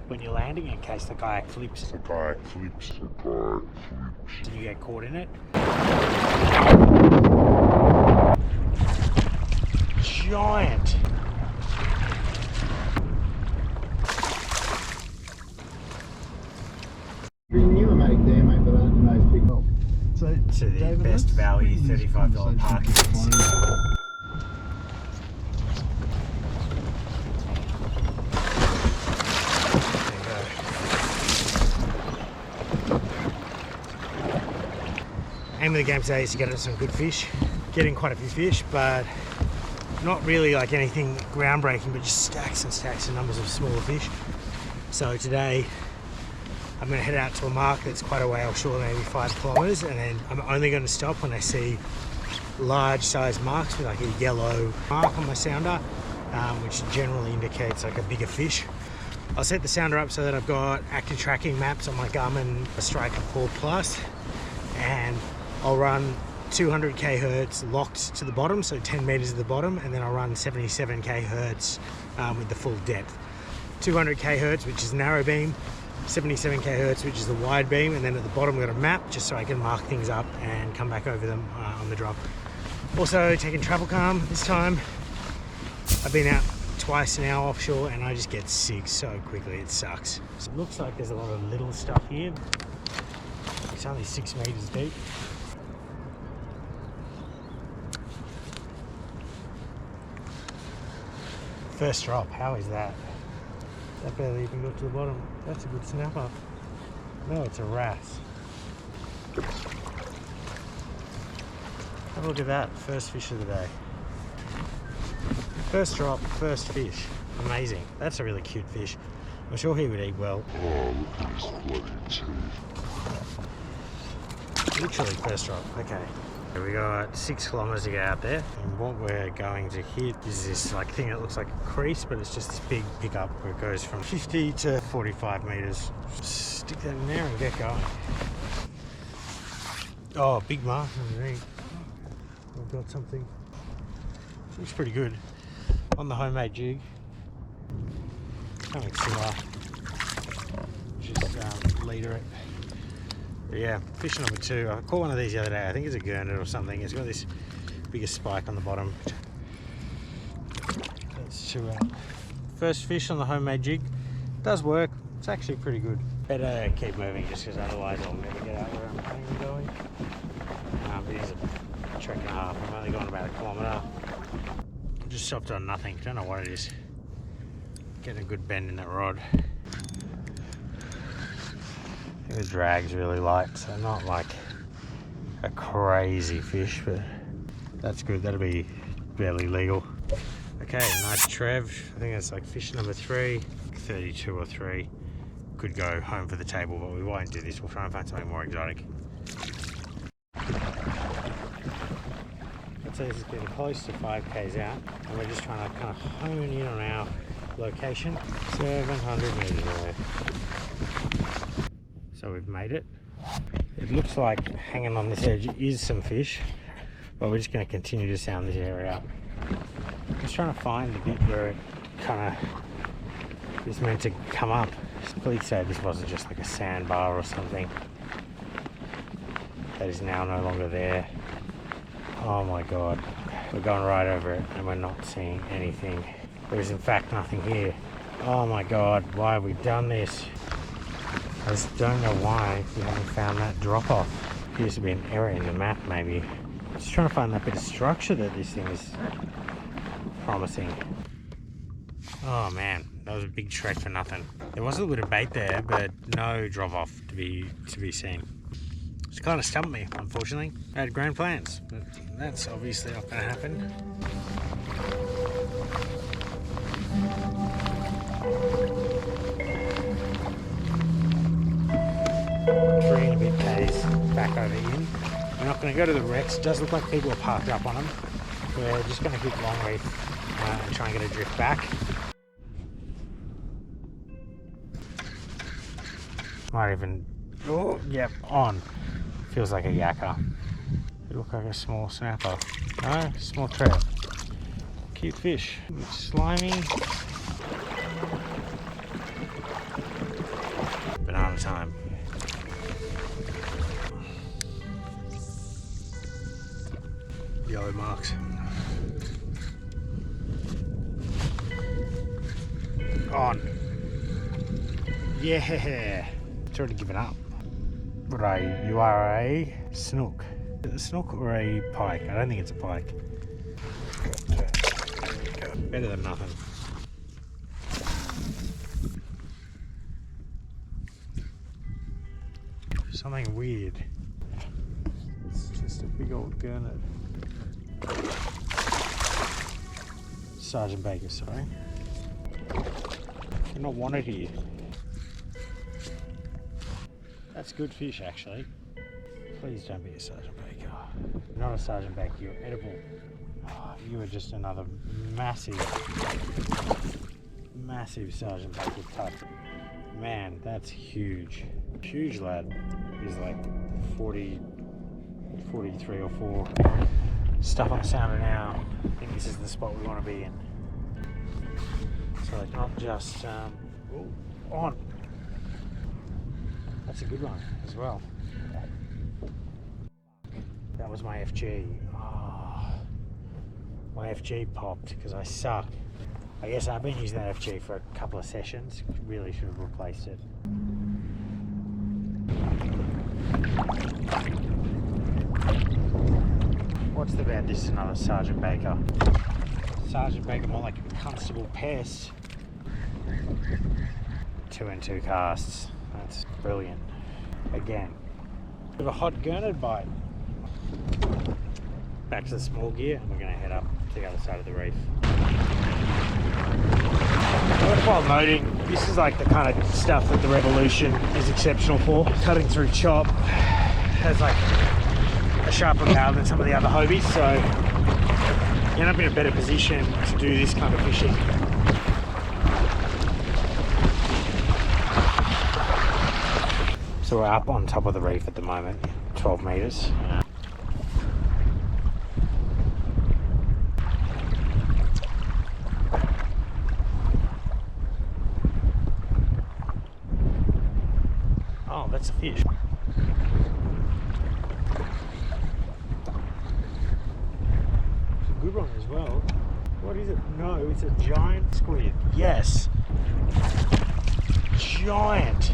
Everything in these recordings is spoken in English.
when you're landing in case the kayak flips. And you get caught in it. Giant. Pneumatic there, mate, but I don't know big help. So to the best value $35 parking. Aim of the game today is to get some good fish. Getting quite a few fish, but not really like anything groundbreaking, but just stacks and stacks and numbers of smaller fish. So today I'm going to head out to a mark that's quite a way offshore, maybe 5 kilometers, and then I'm only going to stop when I see large size marks with like a yellow mark on my sounder, which generally indicates like a bigger fish. I'll set the sounder up so that I've got active tracking maps on my Garmin Striker 4 Plus, and I'll run 200 kHz locked to the bottom, so 10 meters at the bottom, and then I'll run 77 kHz with the full depth. 200 kHz, which is narrow beam, 77 kHz, which is the wide beam, and then at the bottom I've got a map just so I can mark things up and come back over them on the drop. Also taking travel cam this time. I've been out twice now offshore and I just get sick so quickly, it sucks. So it looks like there's a lot of little stuff here. It's only 6 meters deep. First drop, how is that? That barely even got to the bottom. That's a good snapper. No, it's a wrasse. Have a look at that, first fish of the day. First drop, first fish. Amazing. That's a really cute fish. I'm sure he would eat well. Oh, look at his bloody teeth. Literally first drop, okay. We got 6 kilometers to get out there, and what we're going to hit is this like thing that looks like a crease, but it's just this big pickup where it goes from 50 to 45 meters. Just stick that in there and get going. Oh, big mark underneath. We've got something. Looks pretty good on the homemade jig. Something similar. Just leader it. But yeah, fish number 2. I caught one of these the other day. I think it's a gurnet or something. It's got this bigger spike on the bottom. That's 2 out. First fish on the homemade jig. Does work. It's actually pretty good. Better keep moving just because otherwise I'll never get out where I'm planning on going. It is a trek and a half. I've only gone about a kilometre. Just stopped on nothing. Don't know what it is. Getting a good bend in that rod. I think the drag's really light, so not like a crazy fish, but that's good. That'll be barely legal. Okay, nice trev. I think that's like fish number 3, 32 or 3. Could go home for the table, but we won't do this. We'll try and find something more exotic. I'd say this is getting close to 5k's out, and we're just trying to kind of hone in on our location. 700 meters away. So we've made it. It looks like hanging on this edge is some fish, but we're just going to continue to sound this area out. Just trying to find the bit where it kind of is meant to come up. Please say this wasn't just like a sandbar or something that is now no longer there. Oh my god, we're going right over it and we're not seeing anything. There is in fact nothing here. Oh my god, why have we done this? I just don't know why we haven't found that drop off. Appears to be an error in the map maybe. Just trying to find that bit of structure that this thing is promising. Oh man, that was a big trek for nothing. There was a little bit of bait there, but no drop off to be seen. It's kind of stumped me, unfortunately. I had grand plans, but that's obviously not going to happen. Three and a bit k's back over in. We're not going to go to the wrecks. It does look like people are parked up on them. We're just going to hit Longreef and try and get a drift back. Might even, oh, yep, on. Feels like a yakka. It looks like a small snapper. No, small trout. Cute fish. It's slimy. time. Yellow marks. On. Yeah. It's already given up. Ray, you are a snook. Is it a snook or a pike? I don't think it's a pike. Better than nothing. Something weird. It's just a big old gurnard. Sergeant Baker, sorry. You're not wanted here. That's good fish, actually. Please don't be a Sergeant Baker. You're not a Sergeant Baker, you're edible. Oh, you are just another massive Sergeant Baker cut. Man, that's huge. Huge lad. He's like 40, 43 or 4. Stuff on the sounder now. I think this is the spot we want to be in. So it's not just on. That's a good one as well. That was my FG. Oh, my FG popped because I suck. I guess I've been using that FG for a couple of sessions. Really should have replaced it. What's the bet? This is another Sergeant Baker. Sergeant Baker, more like a Constable Pest. 2 and 2 casts. That's brilliant. Again, bit of a hot gurnard bite. Back to the small gear, and we're going to head up to the other side of the reef. Worthwhile noting, this is like the kind of stuff that the Revolution is exceptional for. Cutting through chop has like a sharper bow than some of the other Hobies, so you end up in a better position to do this kind of fishing. So we're up on top of the reef at the moment, 12 metres. Oh, that's a fish. It's a good one as well. What is it? No, it's a giant squid. Yes. Giant.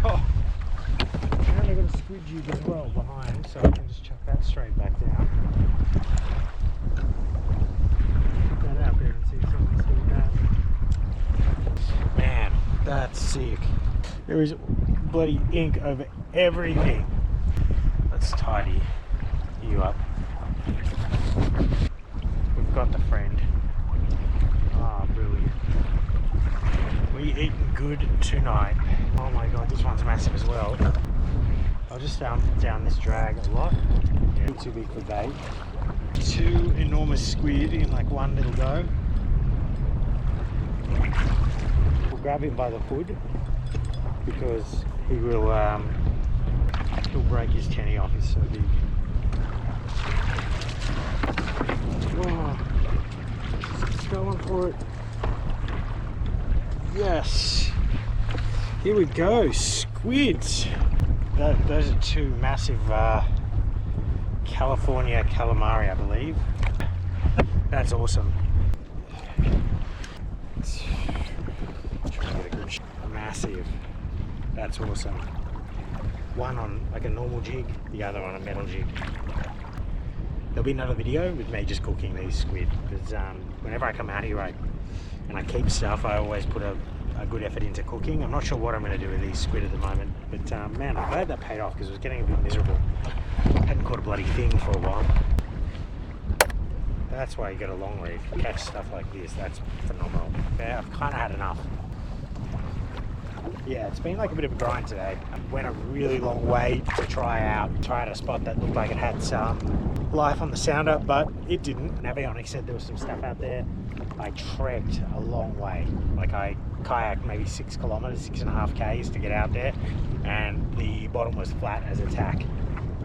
Oh. And I've got a squid jig as well behind, so I can just chuck that straight back down. Put that out there and see if someone sees that. Man, that's sick. There is bloody ink over everything. Let's tidy you up. We've got the friend. Ah, brilliant. We eating good tonight. Oh my god, this one's massive as well. I'll just down this drag a lot. Yeah, too big for bait. 2 enormous squid in like one little go. We'll grab him by the hood because he will he'll break his tenny off. He's so big. Whoa. Let's go on for it. Yes. Here we go. Squids. Those are 2 massive California calamari, I believe. That's awesome. Let's try and get a good shot. Massive. That's awesome. One on like a normal jig, the other on a metal jig. There'll be another video with me just cooking these squid because whenever I come out here and I keep stuff, I always put a good effort into cooking. I'm not sure what I'm going to do with these squid at the moment, but man, I'm glad that paid off because it was getting a bit miserable. I hadn't caught a bloody thing for a while. That's why you get a long reef. You catch stuff like this, that's phenomenal. Yeah, I've kind of had enough. Yeah, it's been like a bit of a grind today. I went a really long way to try out a spot that looked like it had some life on the sounder, but it didn't. Navionics said there was some stuff out there. I trekked a long way. Like I kayaked maybe 6 kilometers, 6.5 k's to get out there, and the bottom was flat as a tack.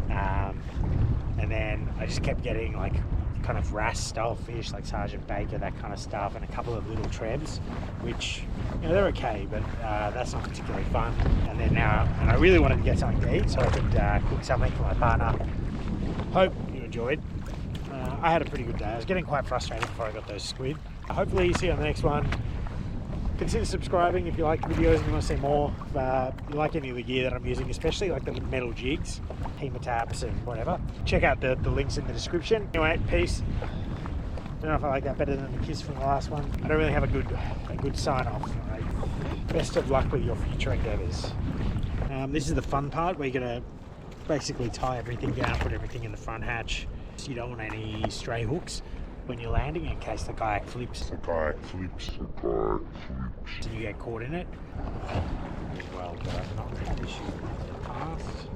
And then I just kept getting like kind of wrasse style fish like Sergeant Baker, that kind of stuff, and a couple of little trebs, which, you know, they're okay, but that's not particularly fun. And then now, and I really wanted to get something to eat so I could cook something for my partner. Hope you enjoyed. I had a pretty good day. I was getting quite frustrated before I got those squid. Hopefully you see you on the next one. Consider subscribing if you like the videos and you want to see more. If you like any of the gear that I'm using, especially like the metal jigs, hemotabs and whatever. Check out the links in the description. Anyway, peace. Don't know if I like that better than the kiss from the last one. I don't really have a good sign off. Right? Best of luck with your future endeavours. This is the fun part where you're going to basically tie everything down, put everything in the front hatch. So you don't want any stray hooks when you're landing in case the kayak flips. The kayak flips. And you get caught in it. Well, but I'm not really sure in the past.